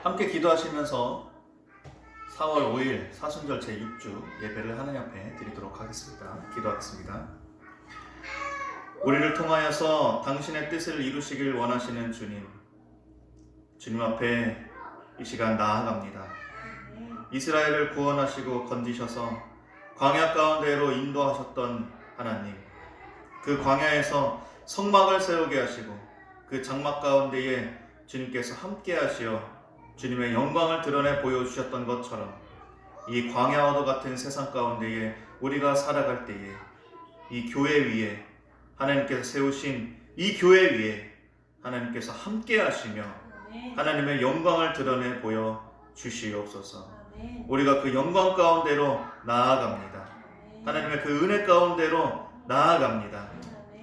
함께 기도하시면서 4월 5일 사순절 제6주 예배를 하나님 앞에 드리도록 하겠습니다. 기도하겠습니다. 우리를 통하여서 당신의 뜻을 이루시길 원하시는 주님 앞에 이 시간 나아갑니다. 이스라엘을 구원하시고 건지셔서 광야 가운데로 인도하셨던 하나님, 그 광야에서 성막을 세우게 하시고 그 장막 가운데에 주님께서 함께 하시어 주님의 영광을 드러내 보여주셨던 것처럼 이 광야와도 같은 세상 가운데에 우리가 살아갈 때에 이 교회 위에 하나님께서 세우신 이 교회 위에 하나님께서 함께 하시며 하나님의 영광을 드러내 보여 주시옵소서. 우리가 그 영광 가운데로 나아갑니다. 하나님의 그 은혜 가운데로 나아갑니다.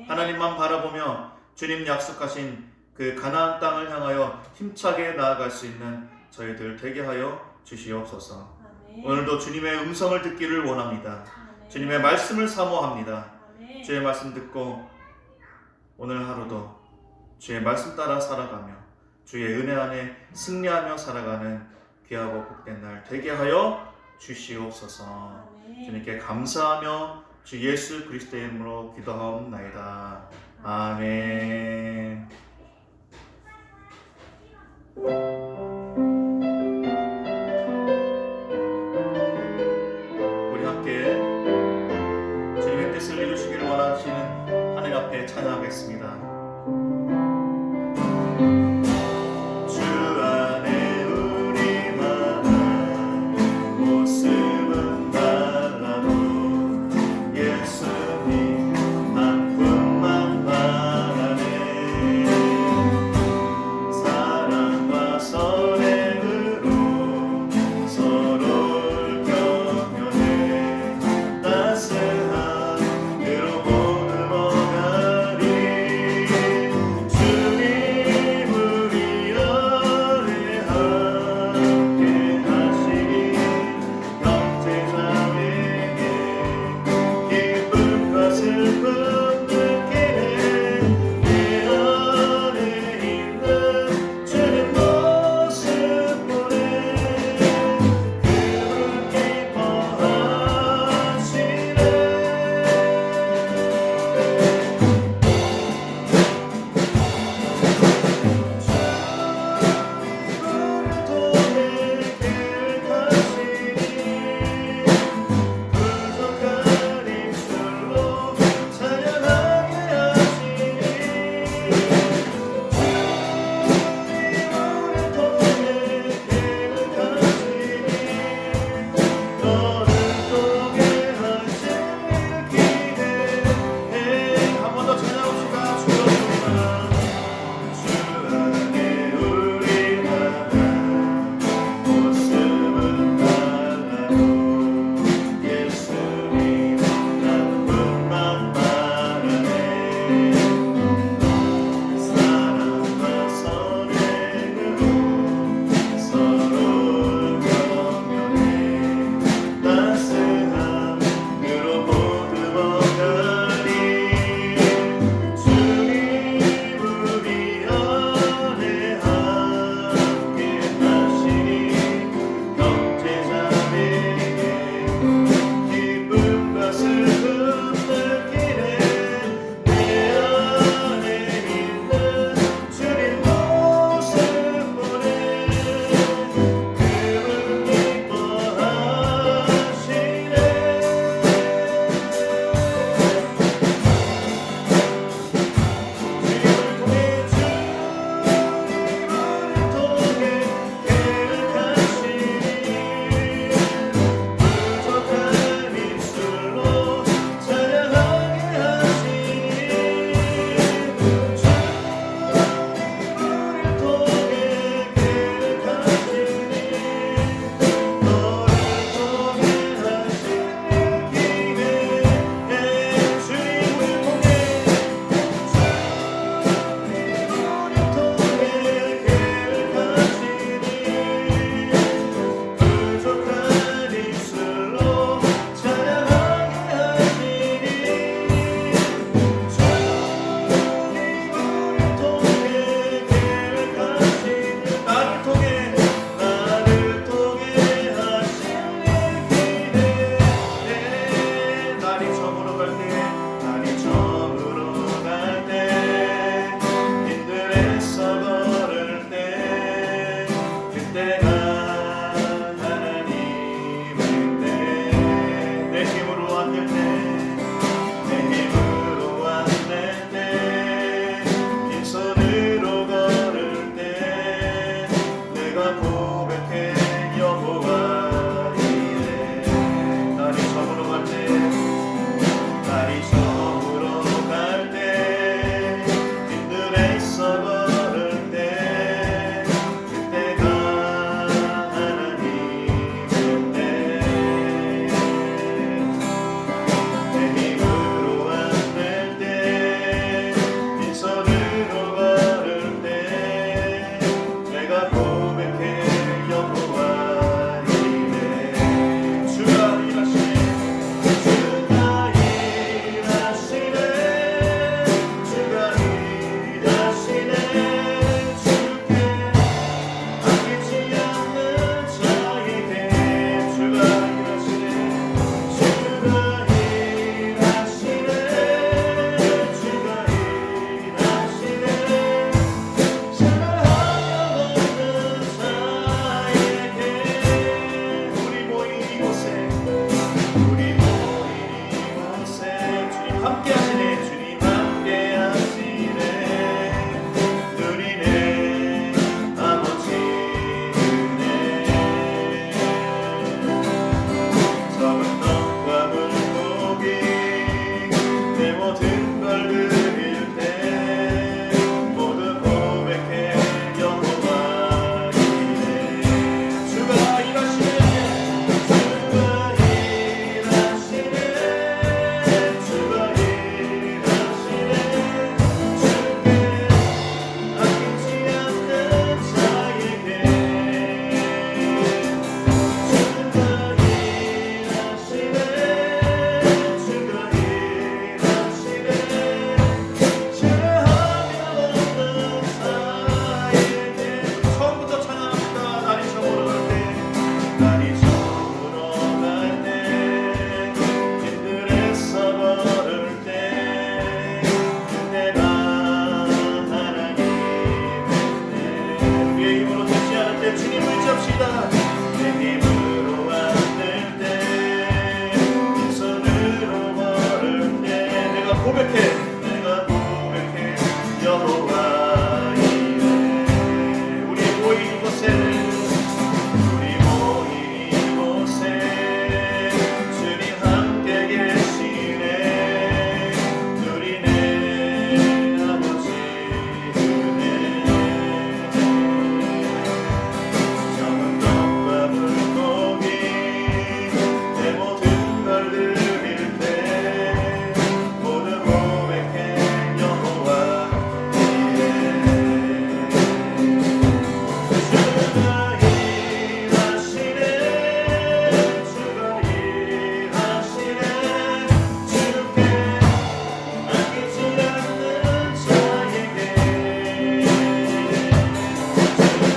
하나님만 바라보며 주님 약속하신 그 가나안 땅을 향하여 힘차게 나아갈 수 있는 저희들 되게 하여 주시옵소서. 오늘도 주님의 음성을 듣기를 원합니다. 주님의 말씀을 사모합니다. 주의 말씀 듣고 오늘 하루도 주의 말씀 따라 살아가며 주의 은혜 안에 승리하며 살아가는 귀하고 복된 날 되게 하여 주시옵소서. 주님께 감사하며 주 예수 그리스도의 이름으로 기도하옵나이다. 아멘. 우리 함께 주님의 뜻을 이루시기를 원하시는 하나님 앞에 찬양하겠습니다. 예수님 한 분만 바라네. 고백합니다. 내 힘으로 안될 때, 내 손으로 걸을 때, 내가 고백해 여호와 이레. 우리 모인 이곳에 주님 함께 계시네. 누리네 아버지 은혜. 정은 떡과 물고기 내 모든 걸 드릴 때 모두 고백해 여호와 이레. 주가 일하시네. 주가 일하시네. 주께 맡기지 않는 자에게 주가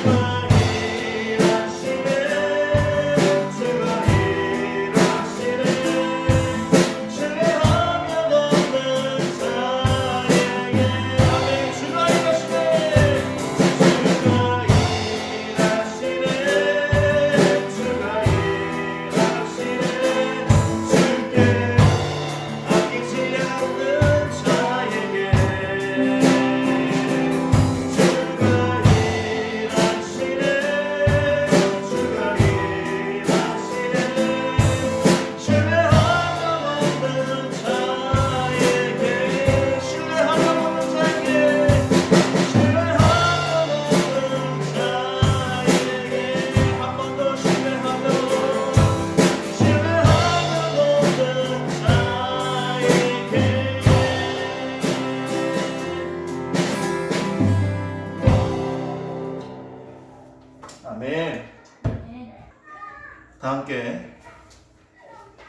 일하시네. 주가 일하시네. 신뢰하면 없는 자에게. 아멘. 주가 일하시네. 주가 일하시네. 주가 일하시네. 주께 아끼지 않는 자에게. 주가 일하시네. 주가 일하시네. 신뢰하면 없는 자에게. 신뢰하면 없는 자에게. 신뢰하면 없는 자에게. 한 번 더 신뢰하면 없는 자에게. 아멘. 다 함께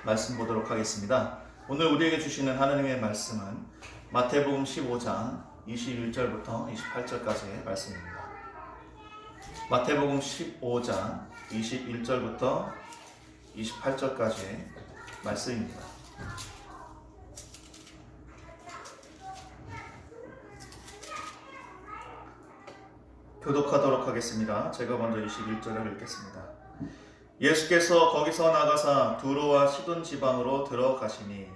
말씀 보도록 하겠습니다. 오늘 우리에게 주시는 하나님의 말씀은 마태복음 15장 21절부터 28절까지의 말씀입니다. 마태복음 15장 21절부터 28절까지의 말씀입니다. 교독하도록 하겠습니다. 제가 먼저 21절을 읽겠습니다. 예수께서 거기서 나가사 두로와 시돈 지방으로 들어가시니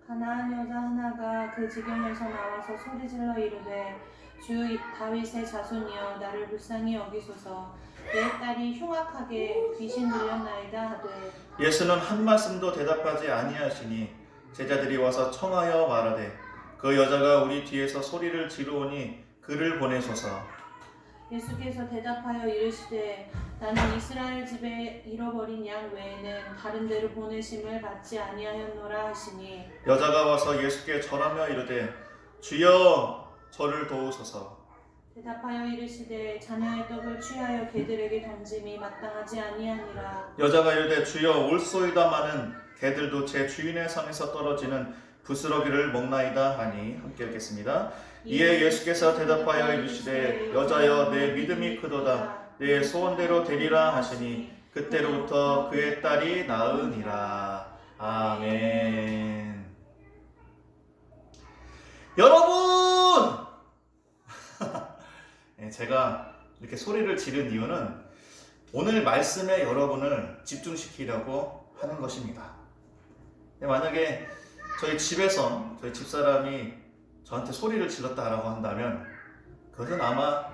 가나안 여자 하나가 그 지경에서 나와서 소리질러 이르되 주 다윗의 자손이여 나를 불쌍히 여기소서. 내 딸이 흉악하게 귀신 들렸나이다 하되 예수는 한 말씀도 대답하지 아니하시니 제자들이 와서 청하여 말하되 그 여자가 우리 뒤에서 소리를 지르오니 그를 보내소서. 예수께서 대답하여 이르시되 나는 이스라엘 집에 잃어버린 양 외에는 다른 데로 보내심을 받지 아니하였노라 하시니 여자가 와서 예수께 절하며 이르되 주여 저를 도우소서. 대답하여 이르시되 자녀의 떡을 취하여 개들에게 던짐이 마땅하지 아니하니라. 여자가 이르되 주여 올소이다마는 개들도 제 주인의 상에서 떨어지는 부스러기를 먹나이다 하니 함께 읽겠습니다. 이에 예수께서 대답하여 이르시되 여자여 내 믿음이 크도다. 내 소원대로 되리라 하시니 그때로부터 그의 딸이 나으니라. 아멘. 여러분! 제가 이렇게 소리를 지른 이유는 오늘 말씀에 여러분을 집중시키려고 하는 것입니다. 만약에 저희 집에서 저희 집사람이 저한테 소리를 질렀다라고 한다면 그것은 아마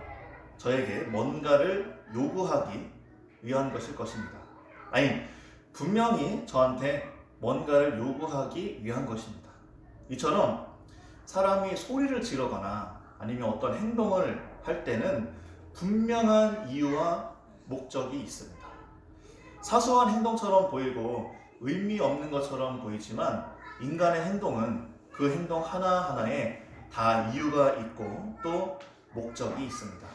저에게 뭔가를 요구하기 위한 것일 것입니다. 아니, 분명히 저한테 뭔가를 요구하기 위한 것입니다. 이처럼 사람이 소리를 지르거나 아니면 어떤 행동을 할 때는 분명한 이유와 목적이 있습니다. 사소한 행동처럼 보이고 의미 없는 것처럼 보이지만 인간의 행동은 그 행동 하나하나에 다 이유가 있고 또 목적이 있습니다.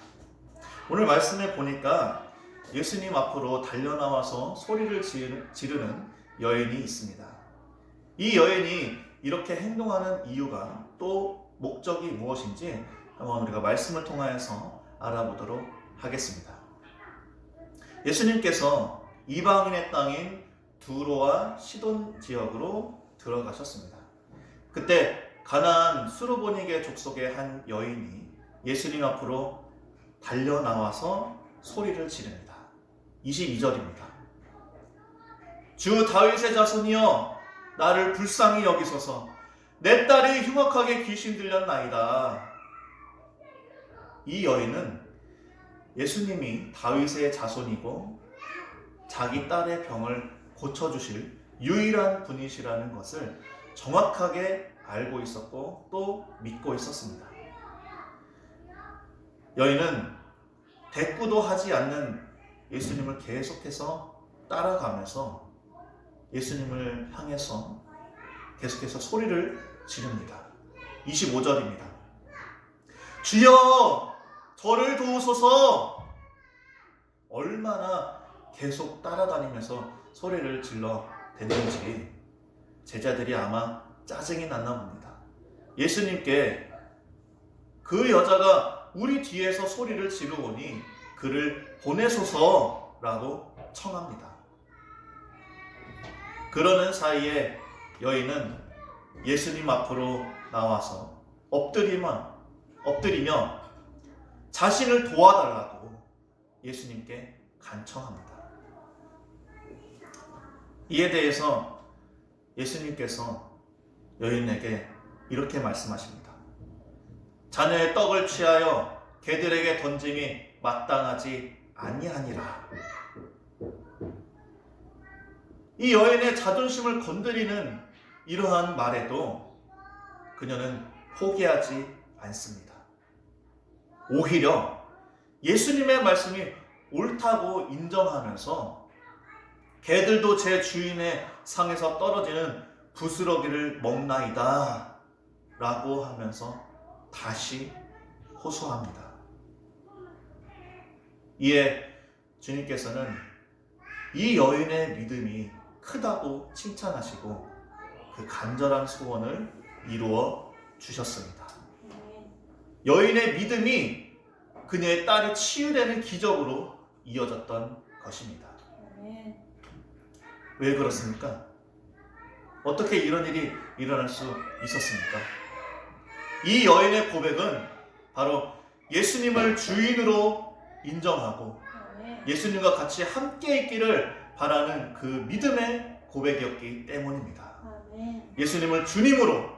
오늘 말씀에 보니까 예수님 앞으로 달려나와서 소리를 지르는 여인이 있습니다. 이 여인이 이렇게 행동하는 이유가 또 목적이 무엇인지 한번 우리가 말씀을 통하여서 알아보도록 하겠습니다. 예수님께서 이방인의 땅인 두로와 시돈 지역으로 들어가셨습니다. 그때 가나안 수르보니게 족속의 한 여인이 예수님 앞으로 달려나와서 소리를 지릅니다. 22절입니다. 주 다윗의 자손이여 나를 불쌍히 여기소서. 내 딸이 흉악하게 귀신 들렸나이다. 이 여인은 예수님이 다윗의 자손이고 자기 딸의 병을 고쳐주실 유일한 분이시라는 것을 정확하게 알고 있었고 또 믿고 있었습니다. 여인은 대꾸도 하지 않는 예수님을 계속해서 따라가면서 예수님을 향해서 계속해서 소리를 지릅니다. 25절입니다. 주여 저를 도우소서. 얼마나 계속 따라다니면서 소리를 질러 댔는지 제자들이 아마 짜증이 났나 봅니다. 예수님께 그 여자가 우리 뒤에서 소리를 지르오니 그를 보내소서라고 청합니다. 그러는 사이에 여인은 예수님 앞으로 나와서 엎드리며 자신을 도와달라고 예수님께 간청합니다. 이에 대해서 예수님께서 여인에게 이렇게 말씀하십니다. 자녀의 떡을 취하여 개들에게 던짐이 마땅하지 아니하니라. 이 여인의 자존심을 건드리는 이러한 말에도 그녀는 포기하지 않습니다. 오히려 예수님의 말씀이 옳다고 인정하면서 개들도 제 주인의 상에서 떨어지는 부스러기를 먹나이다 라고 하면서 다시 호소합니다. 이에 주님께서는 이 여인의 믿음이 크다고 칭찬하시고 그 간절한 소원을 이루어 주셨습니다. 여인의 믿음이 그녀의 딸이 치유되는 기적으로 이어졌던 것입니다. 왜 그렇습니까? 어떻게 이런 일이 일어날 수 있었습니까? 이 여인의 고백은 바로 예수님을 주인으로 인정하고 예수님과 같이 함께 있기를 바라는 그 믿음의 고백이었기 때문입니다. 예수님을 주님으로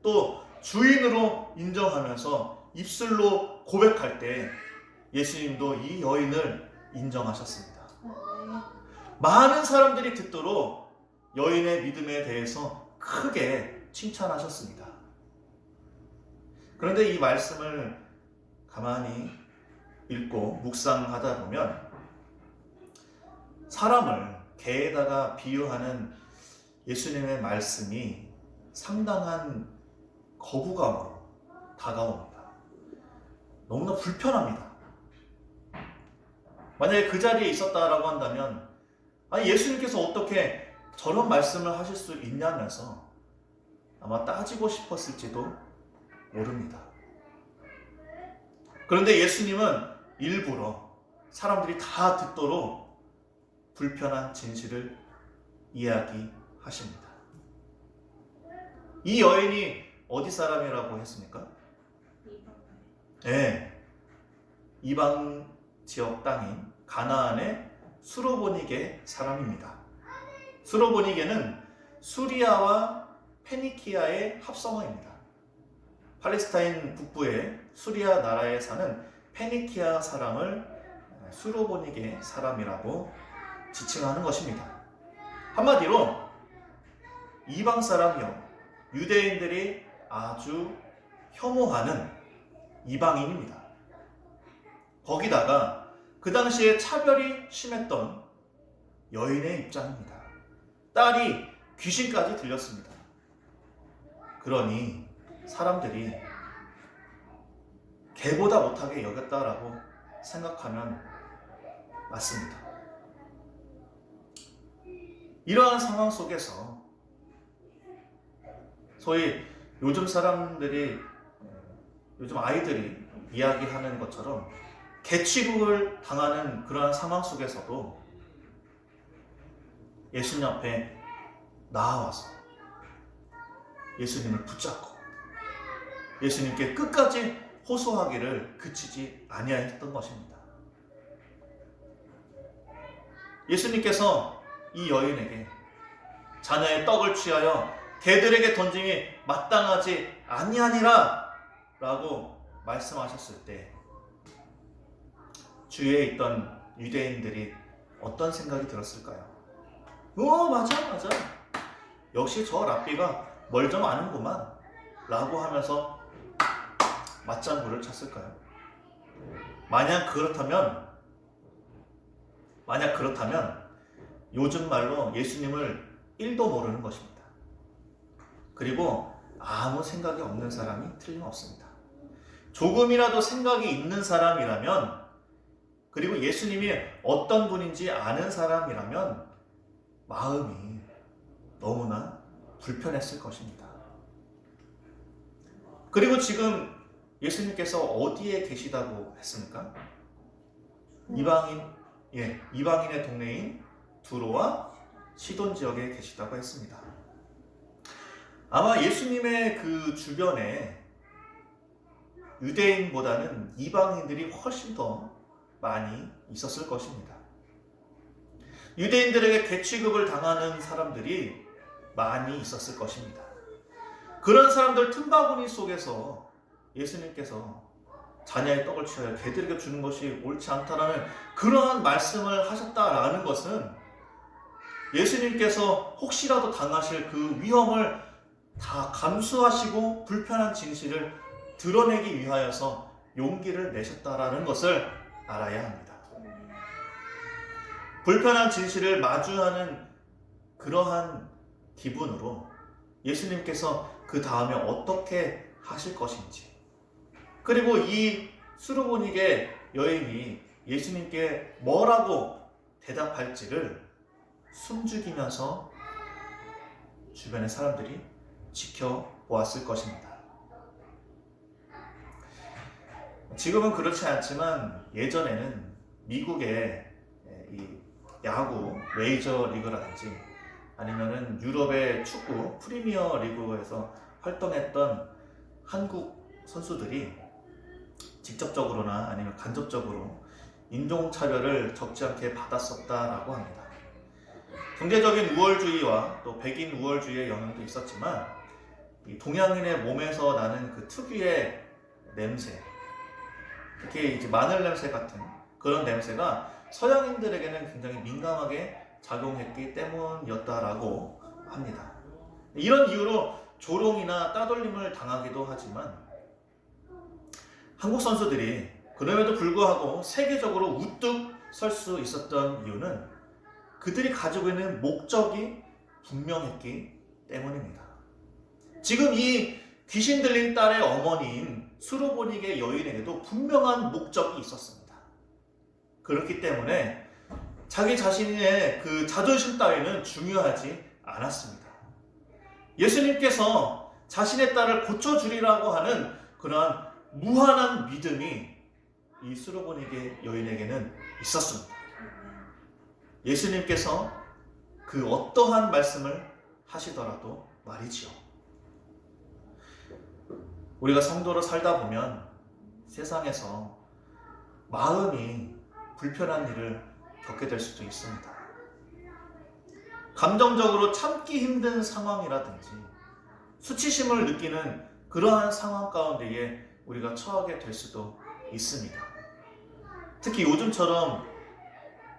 또 주인으로 인정하면서 입술로 고백할 때 예수님도 이 여인을 인정하셨습니다. 많은 사람들이 듣도록 여인의 믿음에 대해서 크게 칭찬하셨습니다. 그런데 이 말씀을 가만히 읽고 묵상하다 보면 사람을 개에다가 비유하는 예수님의 말씀이 상당한 거부감으로 다가옵니다. 너무나 불편합니다. 만약에 그 자리에 있었다라고 한다면 아니 예수님께서 어떻게 저런 말씀을 하실 수 있냐면서 아마 따지고 싶었을지도 모릅니다. 그런데 예수님은 일부러 사람들이 다 듣도록 불편한 진실을 이야기하십니다. 이 여인이 어디 사람이라고 했습니까? 네, 이방 지역 땅인 가나안의 수로보니게 사람입니다. 수로보니게는 수리아와 페니키아의 합성어입니다. 팔레스타인 북부의 수리아 나라에 사는 페니키아 사람을 수로보니게 사람이라고 지칭하는 것입니다. 한마디로 이방 사람이요 유대인들이 아주 혐오하는 이방인입니다. 거기다가 그 당시에 차별이 심했던 여인의 입장입니다. 딸이 귀신까지 들렸습니다. 그러니 사람들이 개보다 못하게 여겼다라고 생각하면 맞습니다. 이러한 상황 속에서 소위 요즘 아이들이 이야기하는 것처럼 개취급을 당하는 그러한 상황 속에서도 예수님 앞에 나아와서 예수님을 붙잡고 예수님께 끝까지 호소하기를 그치지 아니하였던 것입니다. 예수님께서 이 여인에게 자녀의 떡을 취하여 개들에게 던짐이 마땅하지 아니하니라 라고 말씀하셨을 때 주위에 있던 유대인들이 어떤 생각이 들었을까요? 맞아. 역시 저 랍비가 뭘 좀 아는구만 라고 하면서 맞장구를 쳤을까요? 만약 그렇다면 요즘 말로 예수님을 1도 모르는 것입니다. 그리고 아무 생각이 없는 사람이 틀림없습니다. 조금이라도 생각이 있는 사람이라면, 그리고 예수님이 어떤 분인지 아는 사람이라면 마음이 너무나 불편했을 것입니다. 그리고 지금 예수님께서 어디에 계시다고 했습니까? 이방인의 동네인 두로와 시돈 지역에 계시다고 했습니다. 아마 예수님의 그 주변에 유대인보다는 이방인들이 훨씬 더 많이 있었을 것입니다. 유대인들에게 개취급을 당하는 사람들이 많이 있었을 것입니다. 그런 사람들 틈바구니 속에서 예수님께서 자녀의 떡을 취하여 개들에게 주는 것이 옳지 않다라는 그러한 말씀을 하셨다라는 것은 예수님께서 혹시라도 당하실 그 위험을 다 감수하시고 불편한 진실을 드러내기 위하여서 용기를 내셨다라는 것을 알아야 합니다. 불편한 진실을 마주하는 그러한 기분으로 예수님께서 그 다음에 어떻게 하실 것인지, 그리고 이 수르보니게 여인이 예수님께 뭐라고 대답할지를 숨죽이면서 주변의 사람들이 지켜보았을 것입니다. 지금은 그렇지 않지만 예전에는 미국의 이 야구 메이저 리그라든지 아니면은 유럽의 축구 프리미어 리그에서 활동했던 한국 선수들이 직접적으로나 아니면 간접적으로 인종차별을 적지 않게 받았었다라고 합니다. 경제적인 우월주의와 또 백인 우월주의의 영향도 있었지만 이 동양인의 몸에서 나는 그 특유의 냄새, 특히 이제 마늘 냄새 같은 그런 냄새가 서양인들에게는 굉장히 민감하게 작용했기 때문이었다라고 합니다. 이런 이유로 조롱이나 따돌림을 당하기도 하지만 한국 선수들이 그럼에도 불구하고 세계적으로 우뚝 설 수 있었던 이유는 그들이 가지고 있는 목적이 분명했기 때문입니다. 지금 이 귀신 들린 딸의 어머니인 수르보니게 여인에게도 분명한 목적이 있었습니다. 그렇기 때문에 자기 자신의 그 자존심 따위는 중요하지 않았습니다. 예수님께서 자신의 딸을 고쳐주리라고 하는 그러한 무한한 믿음이 이 수르보니게 여인에게는 있었습니다. 예수님께서 그 어떠한 말씀을 하시더라도 말이지요. 우리가 성도로 살다 보면 세상에서 마음이 불편한 일을 겪게 될 수도 있습니다. 감정적으로 참기 힘든 상황이라든지 수치심을 느끼는 그러한 상황 가운데에 우리가 처하게 될 수도 있습니다. 특히 요즘처럼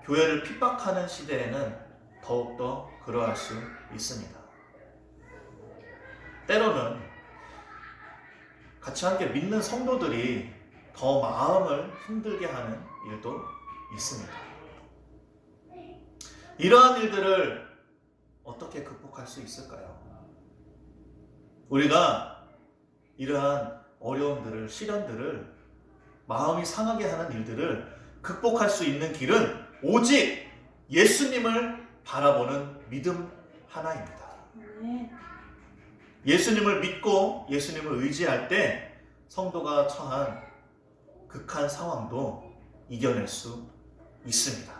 교회를 핍박하는 시대에는 더욱더 그러할 수 있습니다. 때로는 같이 함께 믿는 성도들이 더 마음을 힘들게 하는 일도 있습니다. 이러한 일들을 어떻게 극복할 수 있을까요? 우리가 이러한 어려움들을, 시련들을, 마음이 상하게 하는 일들을 극복할 수 있는 길은 오직 예수님을 바라보는 믿음 하나입니다. 예수님을 믿고 예수님을 의지할 때 성도가 처한 극한 상황도 이겨낼 수 있습니다.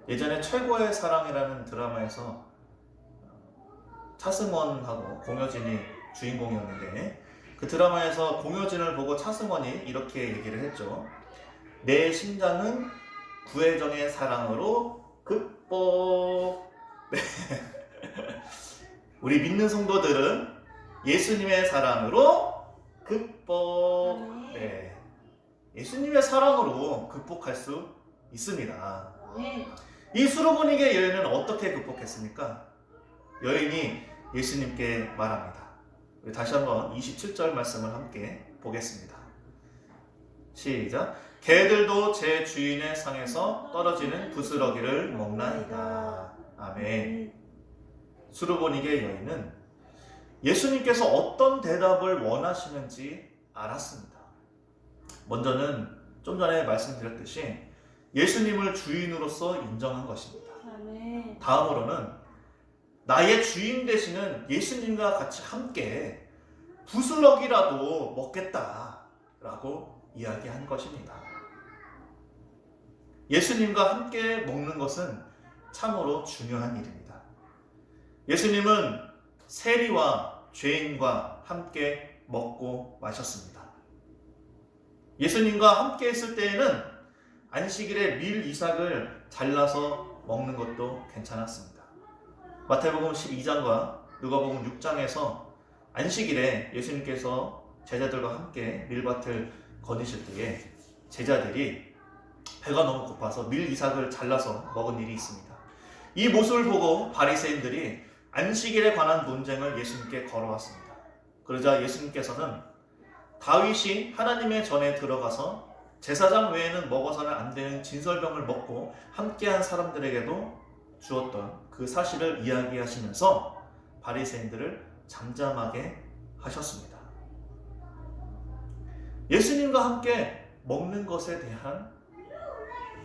예전에 최고의 사랑이라는 드라마에서 차승원하고 공효진이 주인공이었는데 그 드라마에서 공효진을 보고 차승원이 이렇게 얘기를 했죠. 내 심장은 구혜정의 사랑으로 극복. 네. 우리 믿는 성도들은 예수님의 사랑으로 극복. 네. 예수님의 사랑으로 극복할 수 있습니다. 이 수로보니게 여인은 어떻게 극복했습니까? 여인이 예수님께 말합니다. 우리 다시 한번 27절 말씀을 함께 보겠습니다. 시작. 개들도 제 주인의 상에서 떨어지는 부스러기를 먹나이다. 아멘. 수르보니게 여인은 예수님께서 어떤 대답을 원하시는지 알았습니다. 먼저는 좀 전에 말씀드렸듯이 예수님을 주인으로서 인정한 것입니다. 아멘. 다음으로는 나의 주인 되시는 예수님과 같이 함께 부스러기라도 먹겠다라고 이야기한 것입니다. 예수님과 함께 먹는 것은 참으로 중요한 일입니다. 예수님은 세리와 죄인과 함께 먹고 마셨습니다. 예수님과 함께 했을 때에는 안식일에 밀 이삭을 잘라서 먹는 것도 괜찮았습니다. 마태복음 12장과 누가복음 6장에서 안식일에 예수님께서 제자들과 함께 밀밭을 거니실 때에 제자들이 배가 너무 고파서 밀 이삭을 잘라서 먹은 일이 있습니다. 이 모습을 보고 바리새인들이 안식일에 관한 논쟁을 예수님께 걸어왔습니다. 그러자 예수님께서는 다윗이 하나님의 전에 들어가서 제사장 외에는 먹어서는 안 되는 진설병을 먹고 함께한 사람들에게도 주었던 그 사실을 이야기하시면서 바리새인들을 잠잠하게 하셨습니다. 예수님과 함께 먹는 것에 대한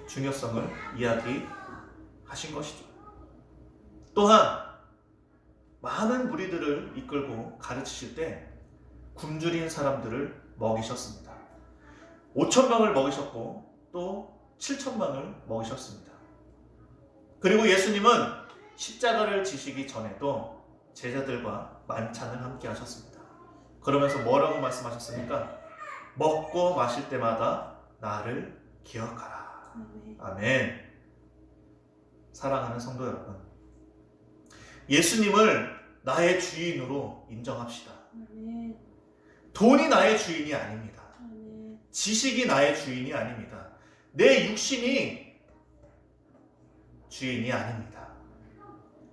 중요성을 이야기하신 것이죠. 또한 많은 무리들을 이끌고 가르치실 때 굶주린 사람들을 먹이셨습니다. 5,000명을 먹이셨고 또 7,000명을 먹이셨습니다. 그리고 예수님은 십자가를 지시기 전에도 제자들과 만찬을 함께 하셨습니다. 그러면서 뭐라고 말씀하셨습니까? 먹고 마실 때마다 나를 기억하라. 아멘. 사랑하는 성도 여러분, 예수님을 나의 주인으로 인정합시다. 돈이 나의 주인이 아닙니다. 지식이 나의 주인이 아닙니다. 내 육신이 주인이 아닙니다.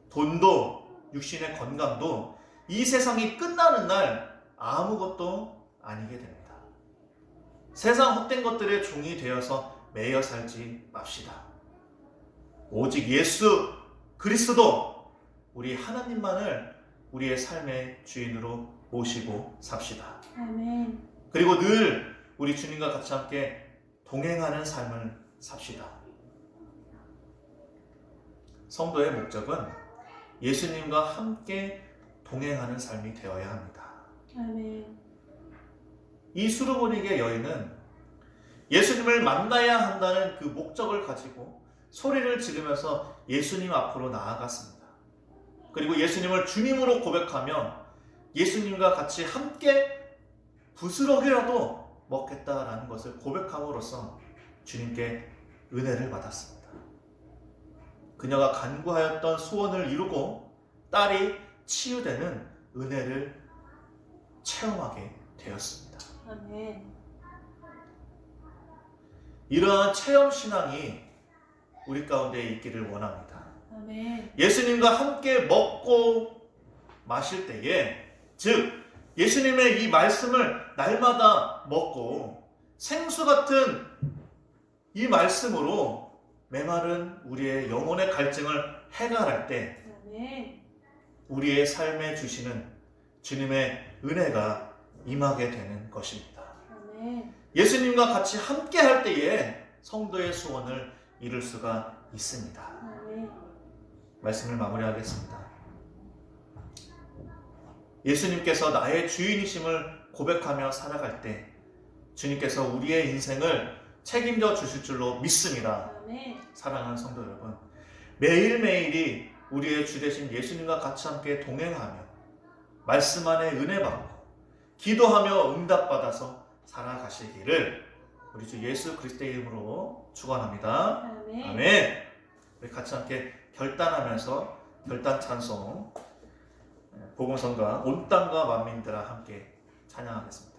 돈도 육신의 건강도 이 세상이 끝나는 날 아무것도 아니게 됩니다. 세상 헛된 것들의 종이 되어서 매여 살지 맙시다. 오직 예수 그리스도 우리 하나님만을 우리의 삶의 주인으로 모시고 삽시다. 아멘. 그리고 늘 우리 주님과 같이 함께 동행하는 삶을 삽시다. 성도의 목적은 예수님과 함께 동행하는 삶이 되어야 합니다. 아멘. 이 수르보니게 여인은 예수님을 만나야 한다는 그 목적을 가지고 소리를 지르면서 예수님 앞으로 나아갔습니다. 그리고 예수님을 주님으로 고백하며 예수님과 같이 함께 부스러기라도 먹겠다라는 것을 고백함으로써 주님께 은혜를 받았습니다. 그녀가 간구하였던 소원을 이루고 딸이 치유되는 은혜를 체험하게 되었습니다. 아멘. 이러한 체험 신앙이 우리 가운데 있기를 원합니다. 아멘. 예수님과 함께 먹고 마실 때에, 즉 예수님의 이 말씀을 날마다 먹고 생수 같은 이 말씀으로 메마른 우리의 영혼의 갈증을 해결할 때 아멘. 우리의 삶에 주시는 주님의 은혜가 임하게 되는 것입니다. 아멘. 예수님과 같이 함께 할 때에 성도의 소원을 이룰 수가 있습니다. 아멘. 말씀을 마무리하겠습니다. 예수님께서 나의 주인이심을 고백하며 살아갈 때 주님께서 우리의 인생을 책임져 주실 줄로 믿습니다. 아멘. 사랑하는 성도 여러분, 매일매일이 우리의 주 되신 예수님과 같이 함께 동행하며 말씀 안에 은혜 받고 기도하며 응답받아서 살아가시기를 우리 주 예수 그리스도의 이름으로 축원합니다. 아멘. 아멘. 우리 같이 함께 결단하면서 결단 찬송 복음성가 온 땅과 만민들아 함께 찬양하겠습니다.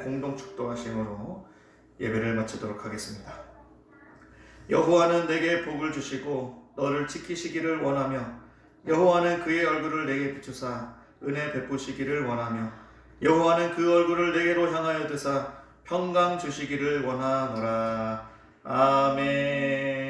공동 축도하심으로 예배를 마치도록 하겠습니다. 여호와는 내게 복을 주시고 너를 지키시기를 원하며 여호와는 그의 얼굴을 내게 비추사 은혜 베푸시기를 원하며 여호와는 그 얼굴을 내게로 향하여 드사 평강 주시기를 원하노라. 아멘.